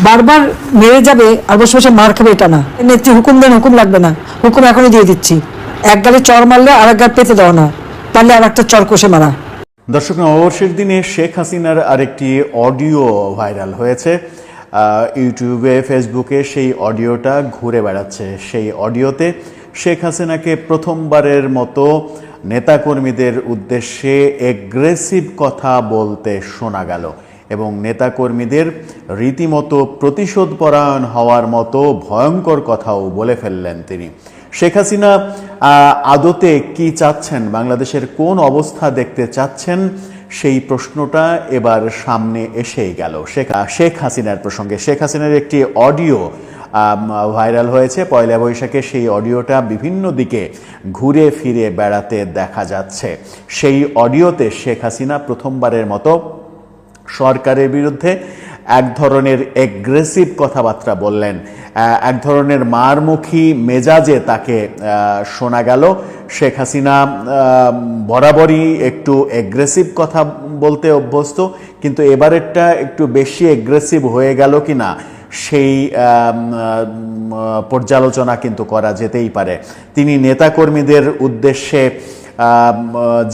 বারবার মেরে যাবে আর বসে বসে মার খাবে এটা না। নেত্রী হুকুম দেন, হুকুম লাগবে না, হুকুম এখনই দিয়ে দিচ্ছি। এক গালে চর মারলে আর এক গাল পেতে দেওয়া না, পারলে আর একটা চর কষে মারা। দর্শক, নববর্ষের দিনে শেখ হাসিনার আরেকটি অডিও ভাইরাল হয়েছে ইউটিউবে, ফেসবুকে। সেই অডিওটা ঘুরে বেড়াচ্ছে। সেই অডিওতে শেখ হাসিনাকে প্রথমবারের মতো নেতাকর্মীদের উদ্দেশ্যে এগ্রেসিভ কথা বলতে শোনা গেল এবং নেতাকর্মীদের রীতিমতো প্রতিশোধপরায়ণ হওয়ার মতো ভয়ঙ্কর কথাও বলে ফেললেন তিনি। শেখ হাসিনা আদতে কি চাচ্ছেন, বাংলাদেশের কোন অবস্থা দেখতে চাচ্ছেন, সেই প্রশ্নটা এবার সামনে এসেই গেল শেখ হাসিনার প্রসঙ্গে। শেখ হাসিনার একটি অডিও ভাইরাল হয়েছে পয়লা বৈশাখে। সেই অডিওটা বিভিন্ন দিকে ঘুরে ফিরে বেড়াতে দেখা যাচ্ছে। সেই অডিওতে শেখ হাসিনা প্রথমবারের মতো সরকারের বিরুদ্ধে এক ধরনের এগ্রেসিভ কথাবার্তা বললেন, এক ধরনের মারমুখী মেজাজে তাকে শোনা গেল। শেখ হাসিনা বরাবরই একটু এগ্রেসিভ কথা বলতে অভ্যস্ত, কিন্তু এবারেরটা একটু বেশি এগ্রেসিভ হয়ে গেল কিনা সেই পর্যালোচনা কিন্তু করা যেতেই পারে। তিনি নেতাকর্মীদের উদ্দেশ্যে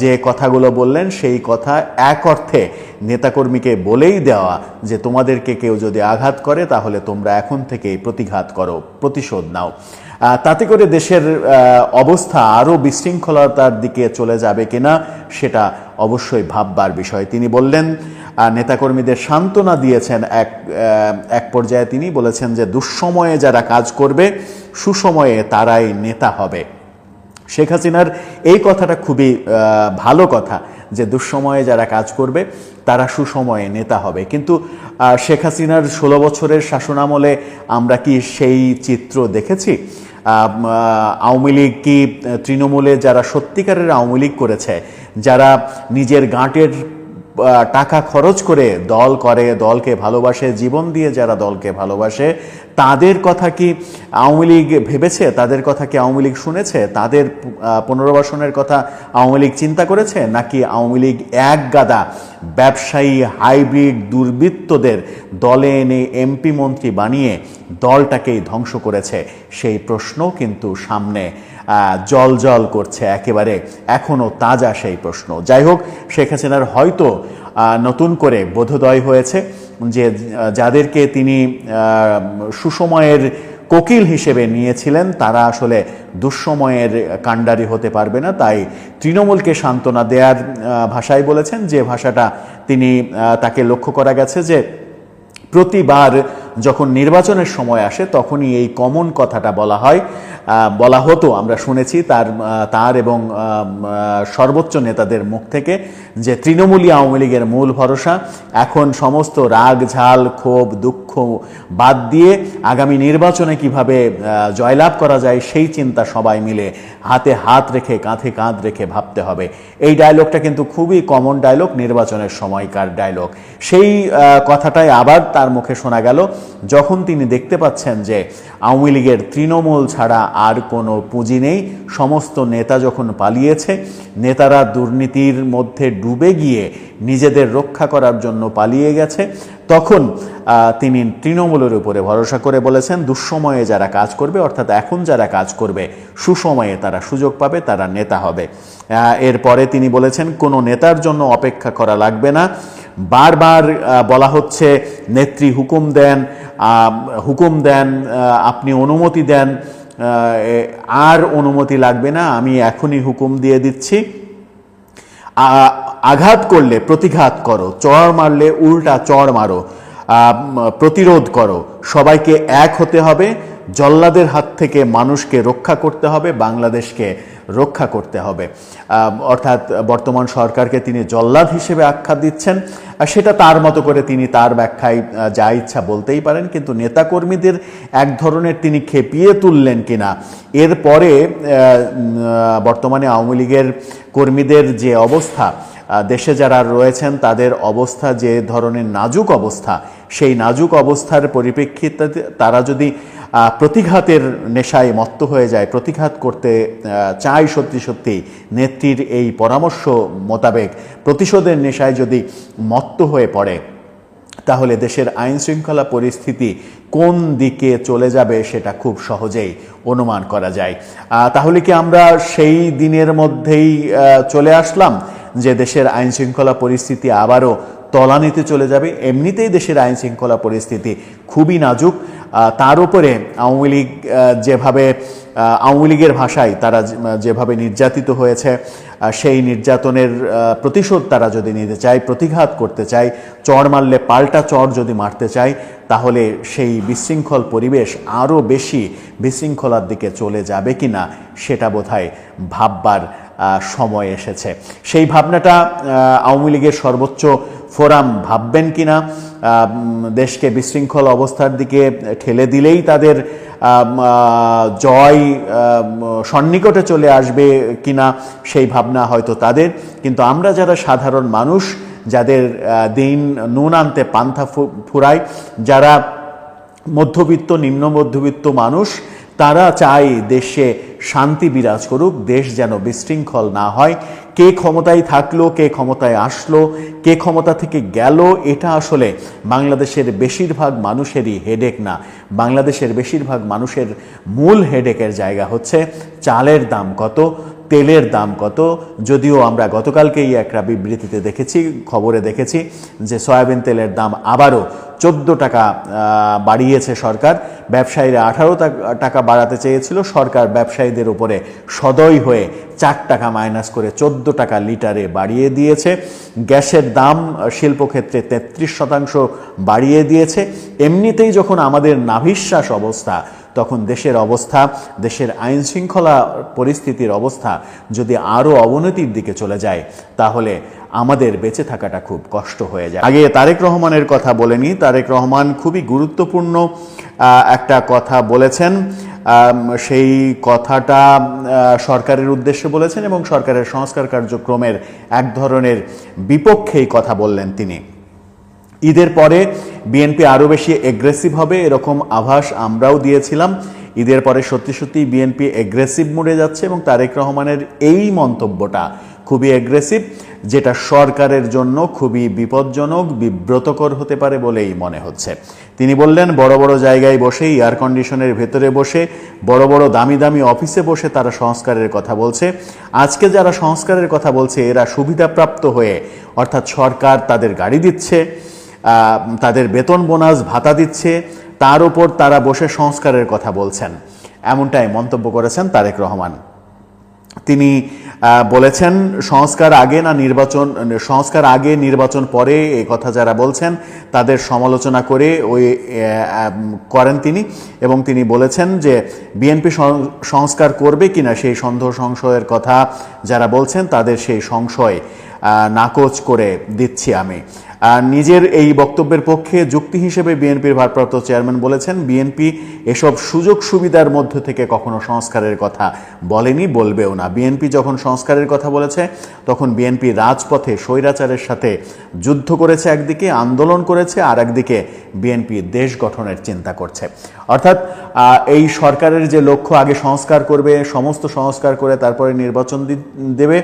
যে কথাগুলো বললেন সেই কথা এক অর্থে নেতাকর্মীকে বলেই দেওয়া যে তোমাদেরকে কেউ যদি আঘাত করে তাহলে তোমরা এখন থেকেই প্রতিঘাত করো, প্রতিশোধ নাও। তাতে করে দেশের অবস্থা আরও বিশৃঙ্খলতার দিকে চলে যাবে কিনা সেটা অবশ্যই ভাববার বিষয়। তিনি বললেন, নেতাকর্মীদের সান্ত্বনা দিয়েছেন। এক পর্যায়ে তিনি বলেছেন যে দুঃসময়ে যারা কাজ করবে সুসময়ে তারাই নেতা হবে। শেখ হাসিনার এই কথাটা খুবই ভালো কথা যে দুঃসময়ে যারা কাজ করবে তারা সুসময়ে নেতা হবে। কিন্তু শেখ হাসিনার 16 বছরের শাসনামলে আমরা কি সেই চিত্র দেখেছি? আওয়ামী লীগ কি তৃণমূলে যারা সত্যিকারের আওয়ামী লীগ করেছে, যারা নিজের গাঁটের টাকা খরচ করে দল করে, দলকে ভালোবাসে, জীবন দিয়ে যারা দলকে ভালোবাসে, তাদের কথা কি আওয়ামী লীগ ভেবেছে? তাদের কথা কি আওয়ামী লীগ শুনেছে? তাদের পুনর্বাসনের কথা আওয়ামী লীগ চিন্তা করেছে? নাকি আওয়ামী লীগ এক গাদা ব্যবসায়ী হাইব্রিড দুর্বৃত্তদের দলে এনে এমপি মন্ত্রী বানিয়ে দলটাকেই ধ্বংস করেছে? সেই প্রশ্ন কিন্তু সামনে জল জল করছে, একেবারে এখনও তাজা সেই প্রশ্ন। যাই হোক, শেখ হাসিনার হয়তো নতুন করে বোধোদয় হয়েছে যে যাদেরকে তিনি সুসময়ের কোকিল হিসেবে নিয়েছিলেন তারা আসলে দুঃসময়ের কাণ্ডারি হতে পারবে না। তাই তৃণমূলকে সান্ত্বনা দেওয়ার ভাষায় বলেছেন, যে ভাষাটা তিনি তাকে লক্ষ্য করা গেছে যে প্রতিবার যখন নির্বাচনের সময় আসে তখনই এই কমন কথাটা বলা হতো, আমরা শুনেছি তার এবং সর্বোচ্চ নেতাদের মুখ থেকে, যে তৃণমূলী আওয়ামী লীগের মূল ভরসা। এখন সমস্ত রাগ ঝাল ক্ষোভ দুঃখ বাদ দিয়ে আগামী নির্বাচনে কিভাবে জয়লাভ করা যায় সেই চিন্তা সবাই মিলে হাতে হাত রেখে কাঁধে কাঁধ রেখে ভাবতে হবে। এই ডায়লগটা কিন্তু খুবই কমন ডায়লগ, নির্বাচনের সময়কার ডায়লগ। সেই কথাটাই আবার তার মুখে শোনা গেল যখন তিনি দেখতে পাচ্ছেন যে আওয়ামী লীগের তৃণমূল ছাড়া আর কোনো পুঁজি নেই। সমস্ত নেতা যখন পালিয়েছে, নেতারা দুর্নীতির মধ্যে ডুবে গিয়ে নিজেদের রক্ষা করার জন্য পালিয়ে গেছে, তখন তিনি তৃণমূলের উপরে ভরসা করে বলেছেন দুঃসময়ে যারা কাজ করবে, অর্থাৎ এখন যারা কাজ করবে সুসময়ে তারা সুযোগ পাবে, তারা নেতা হবে। এরপরে তিনি বলেছেন কোনো নেতার জন্য অপেক্ষা করা লাগবে না। বারবার বলা হচ্ছে নেত্রী হুকুম দেন, আপনি অনুমতি দেন, আর অনুমতি লাগবে না, আমি এখনই হুকুম দিয়ে দিচ্ছি। আঘাত করলে প্রতিঘাত করো, চড় মারলে উল্টা চড় মারো, প্রতিরোধ করো, সবাইকে এক হতে হবে, জল্লাদের হাত থেকে মানুষকে রক্ষা করতে হবে, বাংলাদেশকে রক্ষা করতে হবে। অর্থাৎ বর্তমান সরকারকে তিনি জল্লাদ হিসেবে আখ্যা দিচ্ছেন। সেটা তার মতো করে তিনি তার ব্যাখ্যায় যা ইচ্ছা বলতেই পারেন, কিন্তু নেতাকর্মীদের এক ধরনের তিনি খেপিয়ে তুললেন কিনা। এরপরে বর্তমানে আওয়ামী লীগের কর্মীদের যে অবস্থা, দেশে যারা রয়েছেন তাদের অবস্থা যে ধরনের নাজুক অবস্থা, সেই নাজুক অবস্থার পরিপ্রেক্ষিতে তারা যদি প্রতিঘাতের নেশায় মত্ত হয়ে যায়, প্রতিঘাত করতে চায় সত্যি নেত্রীর এই পরামর্শ মোতাবেক প্রতিশোধের নেশায় যদি মত্ত হয়ে পড়ে, তাহলে দেশের আইন শৃঙ্খলা পরিস্থিতি কোন দিকে চলে যাবে সেটা খুব সহজেই অনুমান করা যায়। তাহলে কি আমরা সেই দিনের মধ্যেই চলে আসলাম যে দেশের আইন শৃঙ্খলা পরিস্থিতি আবারও তলানিতে চলে যাবে? এমনিতেই দেশের আইন শৃঙ্খলা পরিস্থিতি খুবই নাজুক, তার উপরে আওয়ামী লীগ যেভাবে আওয়ামী লীগের ভাষায় তারা যেভাবে নির্যাতিত হয়েছে, সেই নির্যাতনের প্রতিশোধ তারা যদি নিতে চায়, প্রতিঘাত করতে চায়, চড় মারলে পাল্টা চড় যদি মারতে চায়, তাহলে সেই বিশৃঙ্খল পরিবেশ আরও বেশি বিশৃঙ্খলার দিকে চলে যাবে কিনা সেটা বোধহয় ভাববার সময় এসেছে। সেই ভাবনাটা আওয়ামী লীগের সর্বোচ্চ ফোরাম ভাববেন কিনা, দেশকে বিশৃঙ্খল অবস্থার দিকে ঠেলে দিলেই তাদের জয় সন্নিকটে চলে আসবে কিনা, সেই ভাবনা হয়তো তাদের। কিন্তু আমরা যারা সাধারণ মানুষ, যাদের দিন নুন আনতে পান্থা ফুরায়, যারা মধ্যবিত্ত নিম্ন মধ্যবিত্ত মানুষ, তারা চায় দেশে শান্তি বিরাজ করুক, দেশ যেন বিশৃঙ্খল না হয়। কে ক্ষমতায় থাকলো, কে ক্ষমতায় আসলো, কে ক্ষমতা থেকে গেল, এটা আসলে বাংলাদেশের বেশিরভাগ মানুষেরই হেডেক না। বাংলাদেশের বেশিরভাগ মানুষের মূল হেডেকের জায়গা হচ্ছে চালের দাম কত, তেলের দাম কত। যদিও আমরা গতকালকেই একটা বিবৃতিতে দেখেছি, খবরে দেখেছি যে সয়াবিন তেলের দাম আবারও 14 টাকা বাড়িয়েছে সরকার। ব্যবসায়ীরা 18 টাকা বাড়াতে চেয়েছিল, সরকার ব্যবসায়ীদের উপরে সদয় হয়ে 4 টাকা মাইনাস করে 14 টাকা লিটারে বাড়িয়ে দিয়েছে। গ্যাসের দাম শিল্পক্ষেত্রে 33% বাড়িয়ে দিয়েছে। এমনিতেই যখন আমাদের নাভিশ্বাস অবস্থা, তখন দেশের অবস্থা, দেশের আইন শৃঙ্খলা পরিস্থিতির অবস্থা যদি আরও অবনতির দিকে চলে যায়, তাহলে আমাদের বেঁচে থাকাটা খুব কষ্ট হয়ে যায়। আগে তারেক রহমানের কথা বলেনি, তারেক রহমান খুবই গুরুত্বপূর্ণ একটা কথা বলেছেন। সেই কথাটা সরকারের উদ্দেশ্যে বলেছেন এবং সরকারের সংস্কার কার্যক্রমের এক ধরনের বিপক্ষেই কথা বললেন তিনি। ঈদের পরে বিএনপি আরও বেশি এগ্রেসিভ হবে, এরকম আভাস আমরাও দিয়েছিলাম। ঈদের পরে সত্যি সত্যি বিএনপি এগ্রেসিভ মোডে যাচ্ছে এবং তারেক রহমানের এই মন্তব্যটা খুবই এগ্রেসিভ, যেটা সরকারের জন্য খুবই বিপজ্জনক, বিব্রতকর হতে পারে বলেই মনে হচ্ছে। তিনি বললেন, বড় বড় জায়গায় বসে, এয়ার কন্ডিশনের ভেতরে বসে, বড় বড় দামি দামি অফিসে বসে তারা সংস্কারের কথা বলছে। আজকে যারা সংস্কারের কথা বলছে, এরা সুবিধাপ্রাপ্ত হয়ে, অর্থাৎ সরকার তাদের গাড়ি দিচ্ছে, তাদের বেতন বোনাস ভাতা দিচ্ছে, তার উপর তারা বসে সংস্কারের কথা বলছেন, এমনটাই মন্তব্য করেছেন তারেক রহমান। তিনি বলেছেন, সংস্কার আগে না নির্বাচন, সংস্কার আগে নির্বাচন পরে, এই কথা যারা বলছেন তাদের সমালোচনা করে করেন তিনি। এবং তিনি বলেছেন যে বিএনপি সংস্কার করবে কিনা সেই সন্দেহ সংশয়ের কথা যারা বলছেন, তাদের সেই সংশয় নাকচ করে দিচ্ছি আমি। নিজের এই বক্তব্যের পক্ষে যুক্তি হিসেবে বিএনপির ভারপ্রাপ্ত চেয়ারম্যান বলেছেন, বিএনপি এসব সুযোগ সুবিধার মধ্য থেকে কখনো সংস্কারের কথা বলেনি, বলবেও না। বিএনপি যখন সংস্কারের কথা বলেছে, তখন বিএনপি রাজপথে স্বৈরাচারের সাথে যুদ্ধ করেছে, একদিকে আন্দোলন করেছে, আর একদিকে বিএনপি দেশ গঠনের চিন্তা করছে। অর্থাৎ এই সরকারের যে লক্ষ্য, আগে সংস্কার করবে, সমস্ত সংস্কার করে তারপরে নির্বাচন দেবে,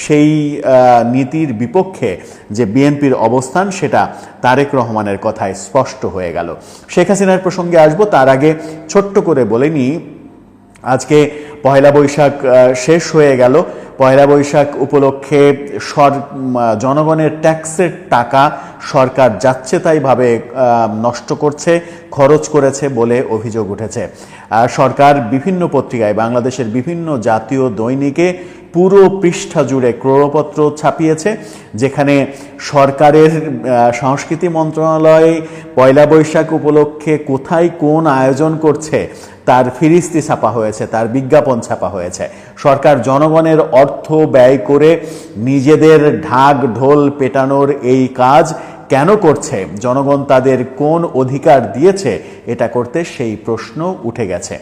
সেই নীতির বিপক্ষে যে বিএনপির অবস্থান, সেটা তারেক রহমানের কথায় স্পষ্ট হয়ে গেল। শেখ হাসিনার প্রসঙ্গে আসবো, তার আগে ছোট্ট করে বলে নিই, আজকে পয়লা বৈশাখ শেষ হয়ে গেল। পয়লা বৈশাখ উপলক্ষে জনগণের ট্যাক্সের টাকা সরকার যাচ্ছে তাই ভাবে নষ্ট করছে, খরচ করেছে বলে অভিযোগ উঠেছে। সরকার বিভিন্ন পত্রিকায়, বাংলাদেশের বিভিন্ন জাতীয় দৈনিকে পুরো পৃষ্ঠা জুড়ে ক্রোড়পত্র ছাপিয়েছে, যেখানে সরকারের সংস্কৃতি মন্ত্রণালয় পয়লা বৈশাখ উপলক্ষে কোথায় কোন আয়োজন করছে তার ফিরিস্তি ছাপা হয়েছে, তার বিজ্ঞাপন ছাপা হয়েছে। সরকার জনগণের অর্থ ব্যয় করে নিজেদের ঢাক ঢোল পেটানোর এই কাজ কেন করছে? জনগণ তাদের কোন অধিকার দিয়েছে এটা করতে? সেই প্রশ্ন উঠে গেছে।